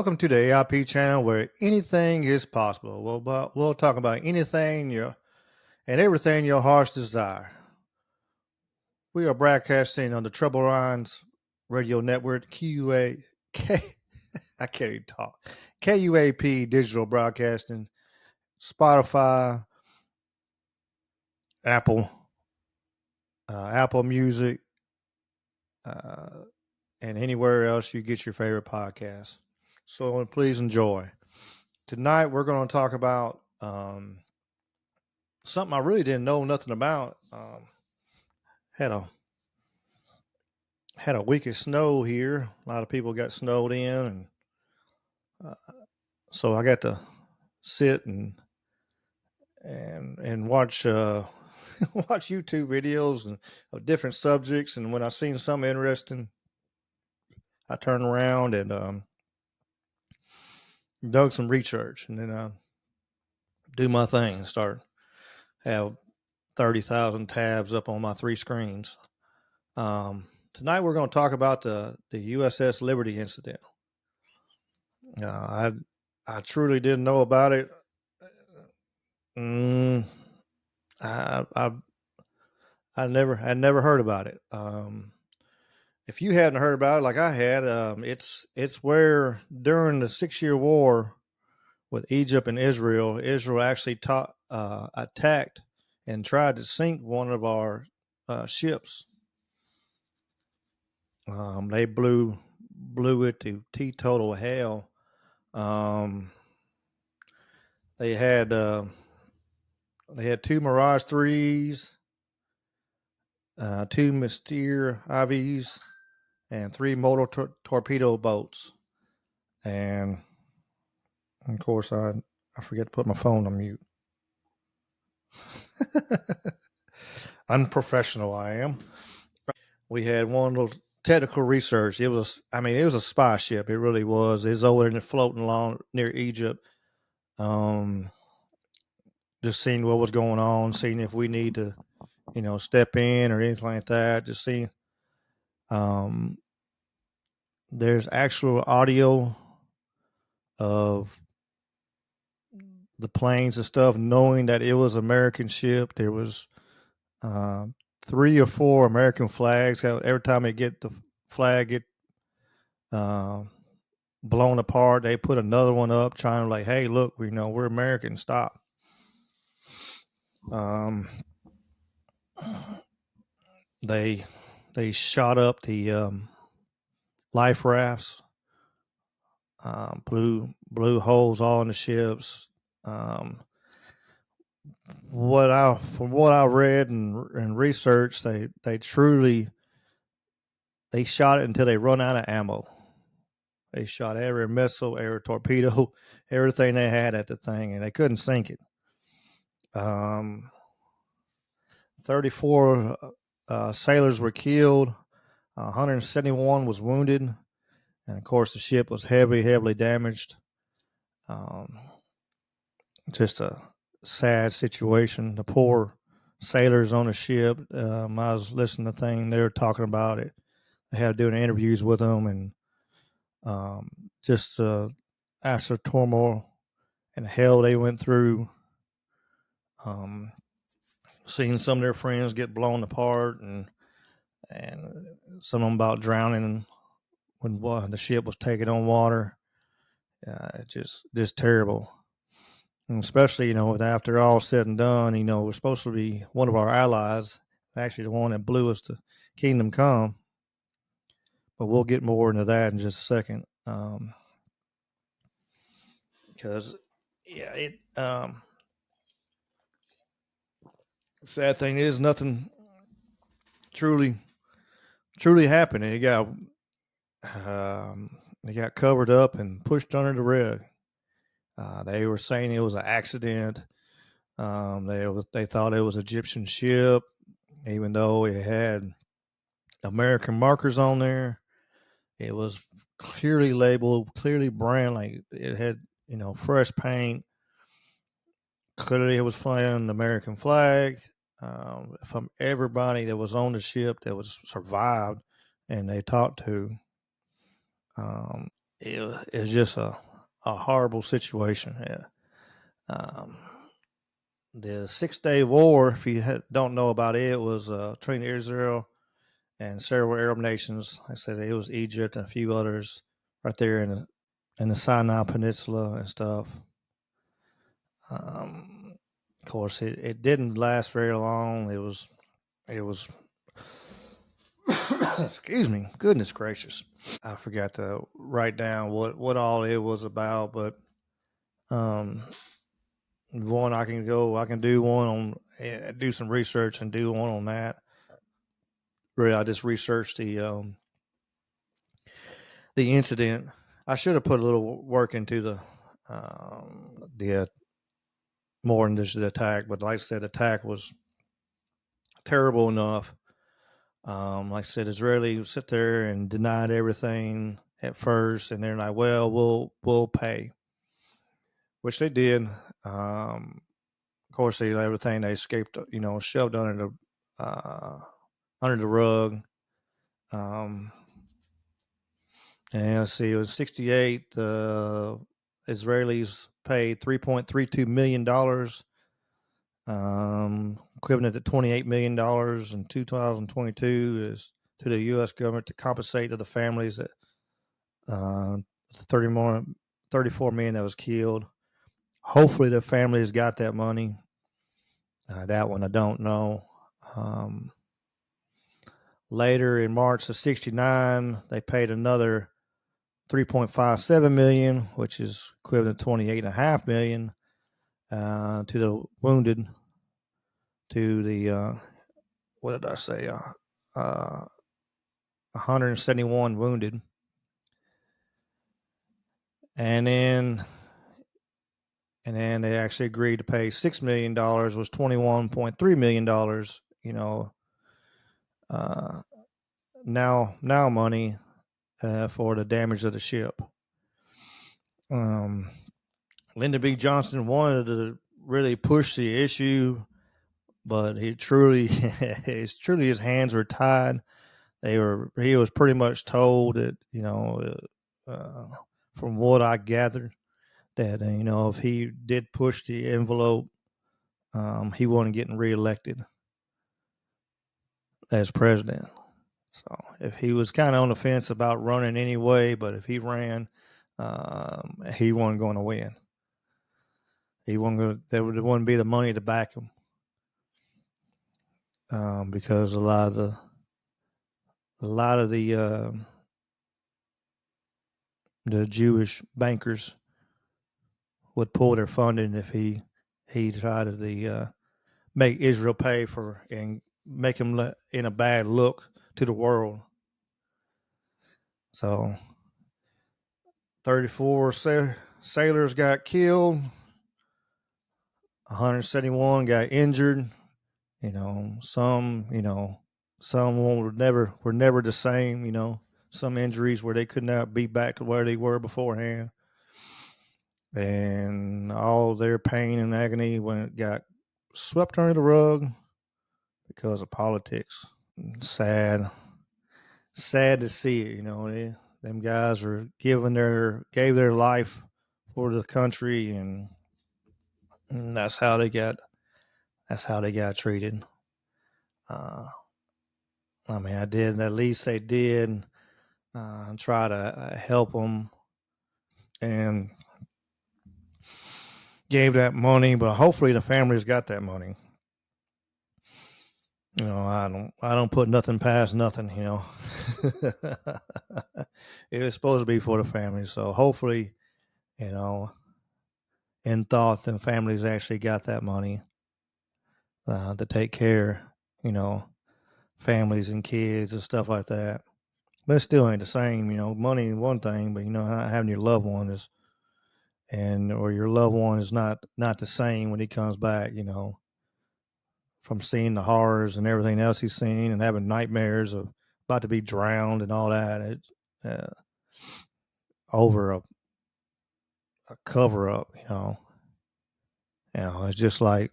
Welcome to the A.I.P channel where anything is possible. We'll talk about anything and everything your heart's desire. We are broadcasting on the Trouble Lines Radio Network, I can't even talk. KUAP Digital Broadcasting, Spotify, Apple, Apple Music, and anywhere else you get your favorite podcasts. So please enjoy. Tonight we're going to talk about something I really didn't know nothing about. Had a week of snow here. A lot of people got snowed in, and so I got to sit and watch watch YouTube videos of different subjects. And when I seen something interesting, I turned around and dug some research, and then I do my thing and start have 30,000 tabs up on my three screens. Tonight we're going to talk about the USS Liberty incident. I truly didn't know about it. I never heard about it. If you hadn't heard about it like I had, it's where during the 6-year war with Egypt and Israel actually attacked and tried to sink one of our ships. They blew it to teetotal hell. They had 2 Mirage 3s, 2 Mystere IVs, and 3 motor torpedo boats. And of course, I forget to put my phone on mute. Unprofessional I am. We had one little technical research. It was a spy ship. It really was. It's over there floating along near Egypt. Just seeing what was going on, seeing if we need to, step in or anything like that. Just seeing. There's actual audio of the planes and stuff, knowing that it was American ship. There was 3 or 4 American flags. Every time they get the flag get blown apart, they put another one up, trying to like, hey, look, we're American. Stop. They shot up the life rafts, blew holes all in the ships. From what I read and researched, they shot it until they run out of ammo. They shot every missile, every torpedo, everything they had at the thing, and they couldn't sink it. 34 sailors were killed. 171 was wounded, and of course the ship was heavily damaged. Just a sad situation. The poor sailors on the ship. I was listening to things they were talking about it. They had doing interviews with them, and just after turmoil and hell they went through, seeing some of their friends get blown apart, and some of them about drowning when the ship was taking on water. It's just terrible. And especially, after all said and done, we're supposed to be one of our allies, actually the one that blew us to Kingdom Come. But we'll get more into that in just a second. Because, sad thing is nothing truly happened. It got covered up and pushed under the rug. They were saying it was an accident. They thought it was an Egyptian ship, even though it had American markers on there. It was clearly labeled, clearly brand, like it had, fresh paint. Clearly it was flying the American flag. From everybody that was on the ship that was survived and they talked to, it was just a horrible situation. Yeah. Um, the 6 Day War, if you don't know about it, was between Israel and several Arab nations. Like I said it was Egypt and a few others right there in the Sinai Peninsula and stuff. Of course, it didn't last very long. It was excuse me, goodness gracious. I forgot to write down what all it was about, but um, I can do one on, do some research and do one on that. Really, I just researched the incident. I should have put a little work into the more than just the attack, but like I said, the attack was terrible enough. Like I said, Israelis sit there and denied everything at first, and they're like, "Well, we'll pay," which they did. Of course, everything they escaped, shoved under the rug. Um, and let's see, it was 68. Israelis paid $3.32 million, equivalent to $28 million in 2022, is to the U.S. government to compensate to the families that 34 men that was killed. Hopefully, the families got that money. That one I don't know. Later in March of '69, they paid another $3.57 million, which is equivalent to $28.5 million to the wounded. To the what did I say? 171 wounded, and then they actually agreed to pay $6 million, was $21.3 million. Uh, now money for the damage of the ship. Lyndon B. Johnson wanted to really push the issue, but he truly, his hands were tied. He was pretty much told that, from what I gathered, that, if he did push the envelope, he wasn't getting reelected as president. So if he was kind of on the fence about running anyway, but if he ran, he wasn't going to win. He wasn't going to, there wouldn't be the money to back him. Because a lot of the Jewish bankers would pull their funding if he tried to make Israel pay for and make him in a bad look to the world. So 34 sailors got killed, 171 got injured. Some were never the same. Some injuries where they could not be back to where they were beforehand, and all their pain and agony got swept under the rug because of politics. Sad to see it. Them guys are gave their life for the country, and that's how they got treated. I mean, at least they did try to help them and gave that money, but hopefully the families got that money. I don't put nothing past nothing. It was supposed to be for the families, so hopefully, in thought, the families actually got that money to take care, families and kids and stuff like that. But it still ain't the same, money is one thing, but having your loved one or your loved one is not the same when he comes back, from seeing the horrors and everything else he's seen and having nightmares of about to be drowned and all that. It's over a cover up, it's just like,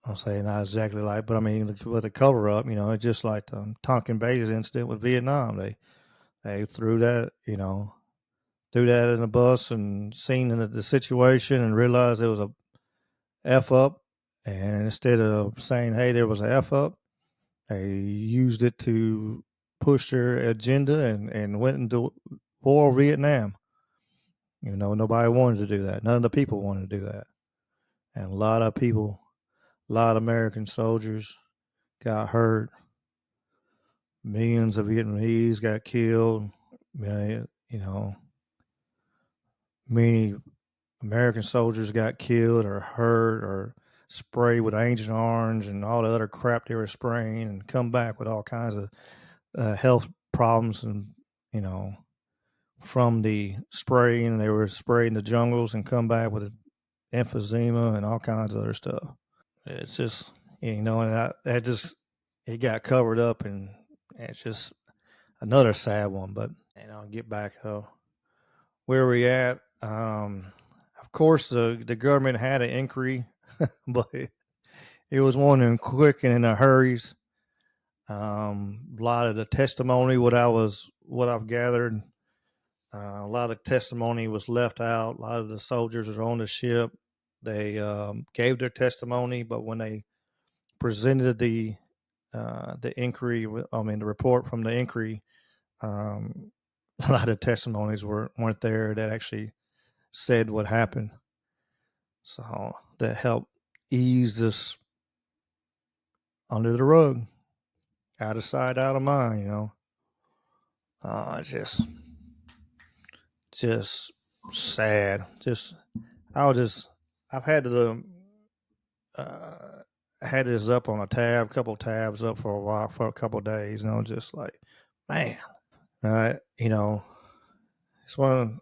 I'll say not exactly like, but I mean, with a cover up, it's just like the Tonkin Bays incident with Vietnam. They threw that, threw that in the bus and seen the situation and realized there was a F up. And instead of saying, hey, there was a F up, they used it to push their agenda and went into war Vietnam. Nobody wanted to do that. None of the people wanted to do that. And a lot of people, a lot of American soldiers got hurt. Millions of Vietnamese got killed. Many American soldiers got killed or hurt or sprayed with Agent Orange and all the other crap they were spraying, and come back with all kinds of health problems. And, you know, from the spraying, they were spraying the jungles and come back with emphysema and all kinds of other stuff. It's just, and that just, it got covered up, and it's just another sad one. But, get back where we at. Of course, the government had an inquiry, but it was one in quick and in a hurries. A lot of the testimony, what I've gathered, a lot of testimony was left out. A lot of the soldiers are on the ship. They gave their testimony, but when they presented the inquiry, the report from the inquiry, a lot of testimonies weren't there that actually said what happened. So that helped ease this under the rug, out of sight, out of mind. Just sad. I've had uh, had this up on a couple tabs up for a while, for a couple of days. Just like, man, it's one of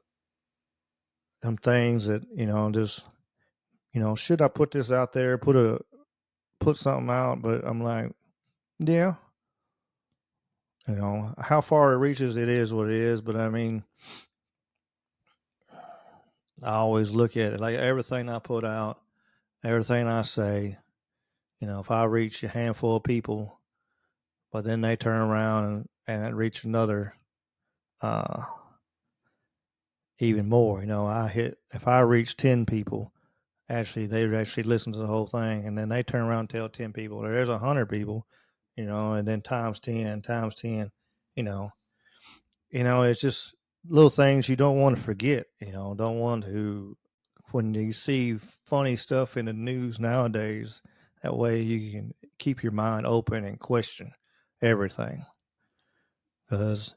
them things that just should I put this out there, put something out? But I'm like, yeah, how far it reaches, it is what it is. But I mean, I always look at it like everything I put out, everything I say, if I reach a handful of people, but then they turn around and reach another, uh, even more, if I reach 10 people, actually, they actually listen to the whole thing, and then they turn around and tell 10 people, there's 100 people, and then times 10, you know, it's just little things you don't want to forget, don't want to, when you see funny stuff in the news nowadays, that way you can keep your mind open and question everything. Because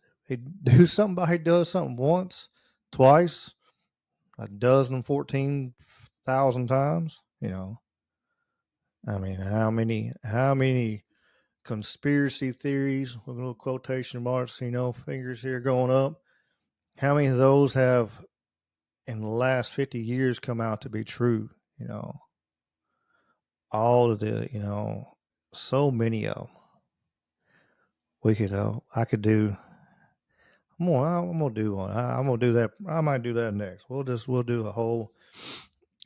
somebody does something once, twice, a dozen, 14,000 times, I mean, how many conspiracy theories with little quotation marks, fingers here going up, how many of those have in the last 50 years come out to be true? All of so many of them. We could, I could do. I'm gonna do one. I'm gonna do that. I might do that next. We'll do a whole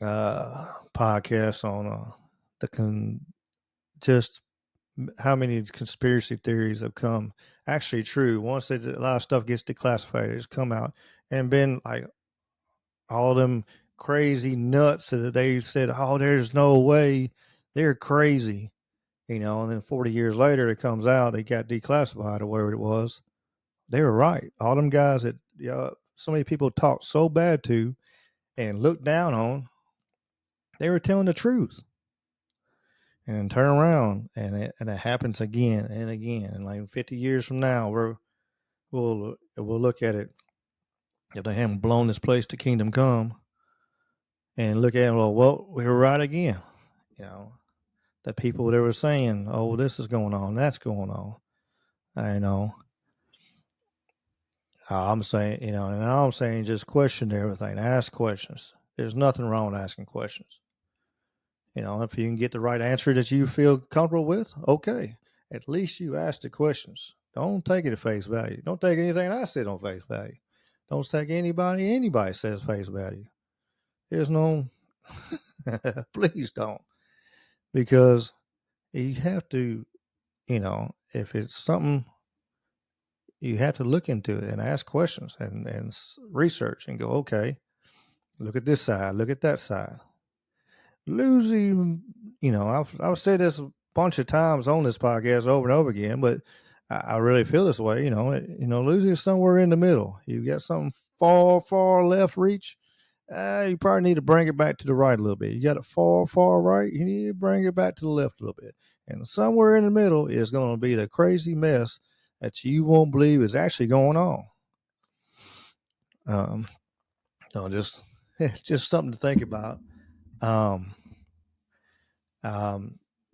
podcast on just how many conspiracy theories have come actually true. Once a lot of stuff gets declassified, it's come out and been like all them crazy nuts that they said, oh, there's no way, they're crazy, and then 40 years later it comes out, they got declassified or whatever it was. They were right. All them guys that so many people talked so bad to and looked down on, they were telling the truth. And then turn around and it happens again and again. And like 50 years from now, we'll look at it, if they haven't blown this place to kingdom come, and look at it, well, we were right again. The people that were saying, oh, this is going on, that's going on. I know. I'm saying, and I'm saying just question everything, ask questions. There's nothing wrong with asking questions. If you can get the right answer that you feel comfortable with, okay. At least you ask the questions. Don't take it at face value. Don't take anything I said on face value. Don't take anybody says face value. There's no, please don't. Because you have to, if it's something you have to look into it and ask questions and research and go, okay, look at this side, look at that side. Losing, I've said this a bunch of times on this podcast over and over again, but I really feel this way. Losing is somewhere in the middle. You got something far left reach. You probably need to bring it back to the right a little bit. You got it far right. You need to bring it back to the left a little bit. And somewhere in the middle is going to be the crazy mess that you won't believe is actually going on. Um, just just something to think about. Um,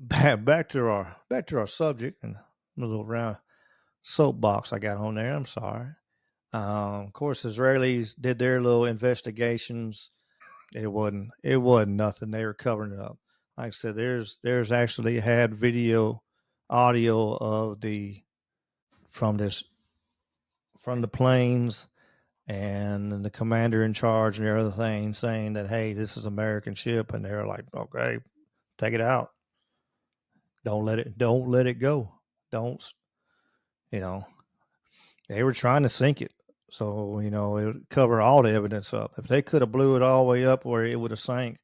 back to our subject and a little round soapbox I got on there. I'm sorry. Of course, Israelis did their little investigations. It wasn't nothing. They were covering it up. Like I said, there's actually had video, audio of from this from the planes and the commander in charge and everything saying that, hey, this is American ship, and they're like, okay, take it out. Don't let it go. Don't you know they were trying to sink it. So, it would cover all the evidence up. If they could have blew it all the way up where it would have sank,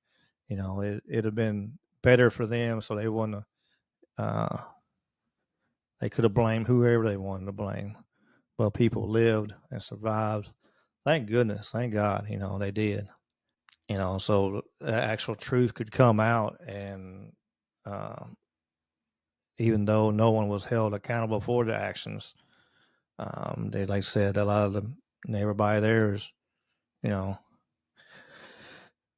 it'd have been better for them. So they wouldn't they could have blamed whoever they wanted to blame. But people lived and survived. Thank goodness. Thank God, they did. So the actual truth could come out. And uh, even though no one was held accountable for the actions, they, like I said, a lot of them, everybody there is, of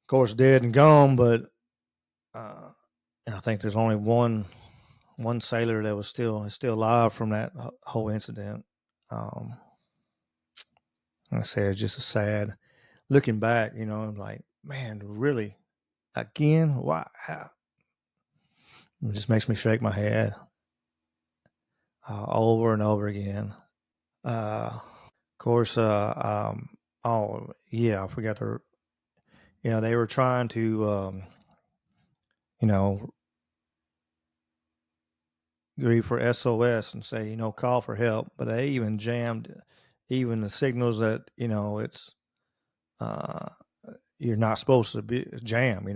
course, dead and gone. But I think there's only one sailor that was still alive from that whole incident. Like I said, it's just a sad looking back. I'm like, man, really, again? Why? How? It just makes me shake my head over and over again. Of course, oh yeah, I forgot to. They were trying to, you know, grieve for SOS and say, call for help, but they even jammed even the signals that it's uh, you're not supposed to be jam.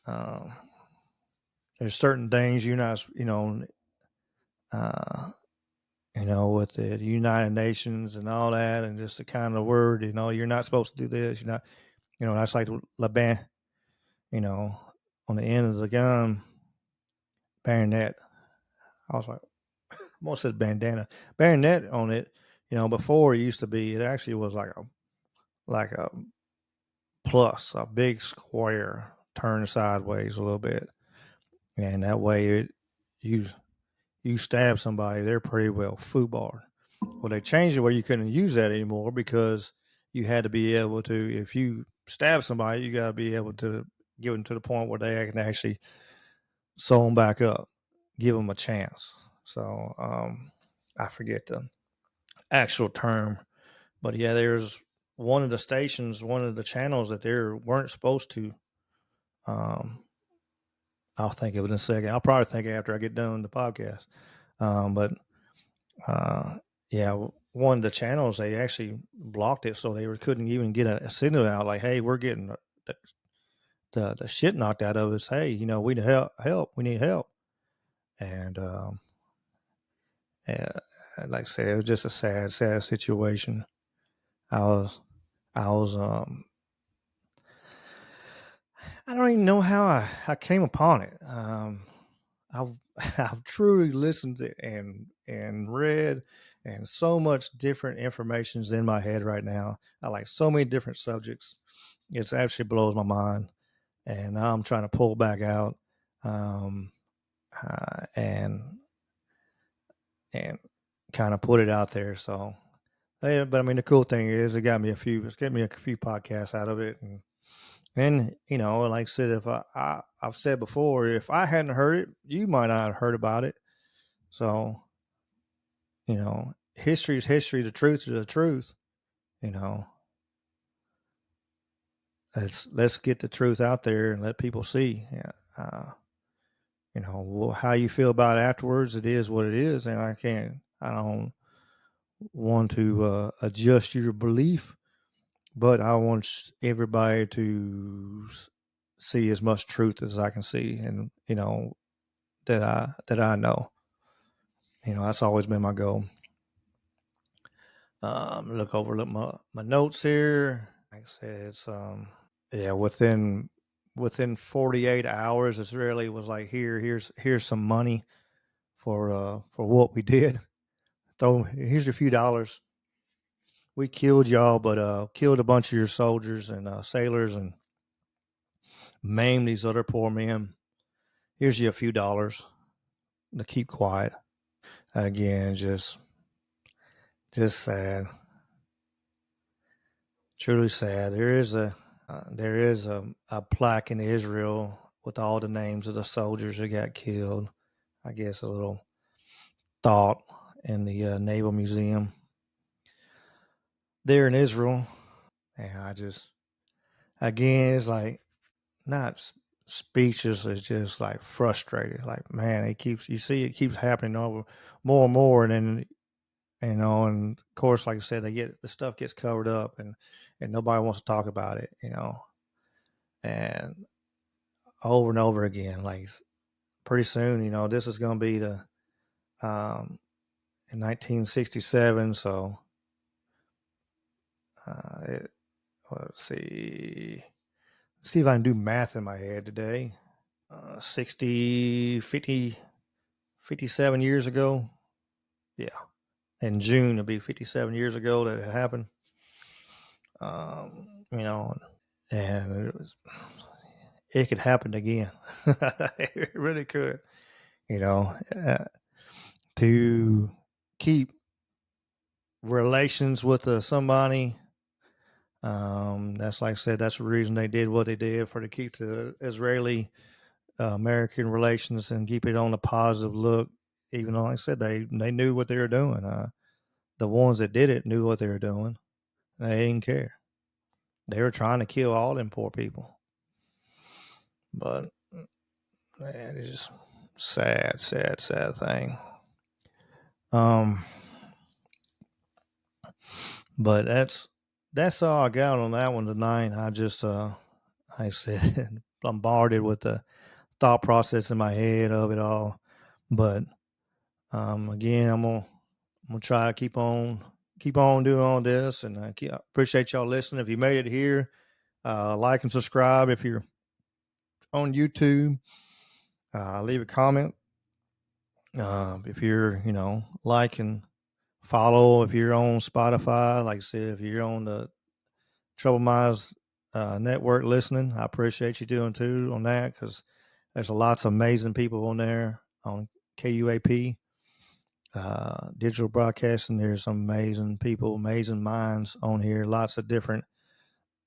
Uh, there's certain things you're not, uh, with the United Nations and all that, and just the kind of word, you're not supposed to do this. You're not, that's like Laban, on the end of the gun, bayonet. I was like, almost said bandana, bayonet on it. Before it used to be, it actually was like a plus, a big square turned sideways a little bit, and that way you stab somebody, they're pretty well foobarred. Well, they changed it where you couldn't use that anymore because you had to be able to, if you stab somebody, you got to be able to get them to the point where they can actually sew them back up, give them a chance. So I forget the actual term, but yeah, there's one of the stations, one of the channels that they weren't supposed to. Um, I'll think of it in a second. I'll probably think after I get done with the podcast. But uh, yeah, one of the channels they actually blocked it, so they couldn't even get a signal out like, "Hey, we're getting the shit knocked out of us. Hey, we need help. We need help." And uh, like I said, it was just a sad situation. I was, I was, I don't even know how I came upon it. I've I've truly listened to and read, and so much different information's in my head right now. I like so many different subjects. It's actually blows my mind, and now I'm trying to pull back out, um, and kind of put it out there. So, yeah, but I mean, the cool thing is it got me it's getting me a few podcasts out of it, and like I said, if I've said before, if I hadn't heard it, you might not have heard about it. So, history is history, the truth is the truth. You know, let's get the truth out there and let people see. Uh, how you feel about it afterwards. It is what it is, and I don't. one to adjust your belief, but I want everybody to see as much truth as I can see, and that I know. That's always been my goal. Look my notes here. Like I said, it's yeah, within 48 hours, Israeli was like, here's some money for what we did. So here's a few dollars. We killed y'all, but killed a bunch of your soldiers and sailors and maimed these other poor men. Here's you a few dollars to keep quiet. Again, just sad, truly sad. There is a plaque in Israel with all the names of the soldiers that got killed. I guess a little thought in the Naval Museum there in Israel. And I just, again, it's like not speechless, it's just like frustrated. Like, man, you see it keeps happening over more and more. And then, and of course, like I said, the stuff gets covered up and nobody wants to talk about it, and over and over again. Like, pretty soon, this is going to be in 1967. So, let's see if I can do math in my head today. 60, 50, 57 years ago. Yeah. In June, it'll be 57 years ago that it happened. And it could happen again. It really could, to keep relations with somebody. That's like I said, that's the reason they did what they did, to keep the Israeli American relations and keep it on a positive look. Even though, like I said, they knew what they were doing. The ones that did it knew what they were doing. They didn't care. They were trying to kill all them poor people. But man, it's just sad, sad, sad thing. But that's all I got on that one tonight. I just I said bombarded with the thought process in my head of it all. But again, I'm gonna try to keep on doing all this, and I appreciate y'all listening. If you made it here, like and subscribe. If you're on YouTube, leave a comment. If you're like and follow. If you're on Spotify, like I said, if you're on the Trouble Minds network listening, I appreciate you doing too on that, because there's lots of amazing people on there on KUAP. Digital broadcasting. There's some amazing people, amazing minds on here. Lots of different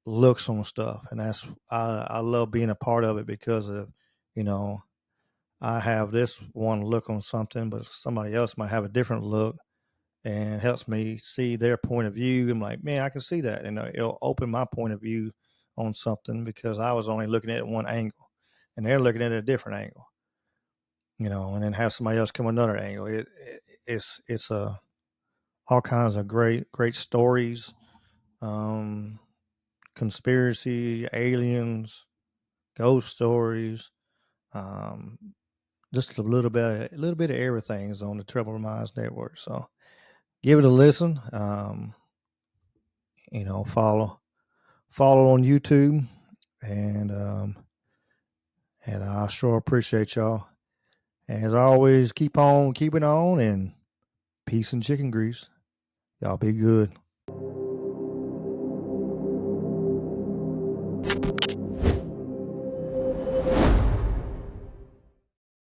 looks on stuff, and I love being a part of it, because of I have this one look on something, but somebody else might have a different look, and helps me see their point of view. I'm like, man, I can see that, and it'll open my point of view on something, because I was only looking at it one angle, and they're looking at it a different angle. And then have somebody else come another angle. It's all kinds of great stories, conspiracy, aliens, ghost stories, just a little bit of everything is on the Trouble Minds Network. So give it a listen. Follow on YouTube, and I sure appreciate y'all. As always, keep on keeping on, and peace and chicken grease. Y'all be good.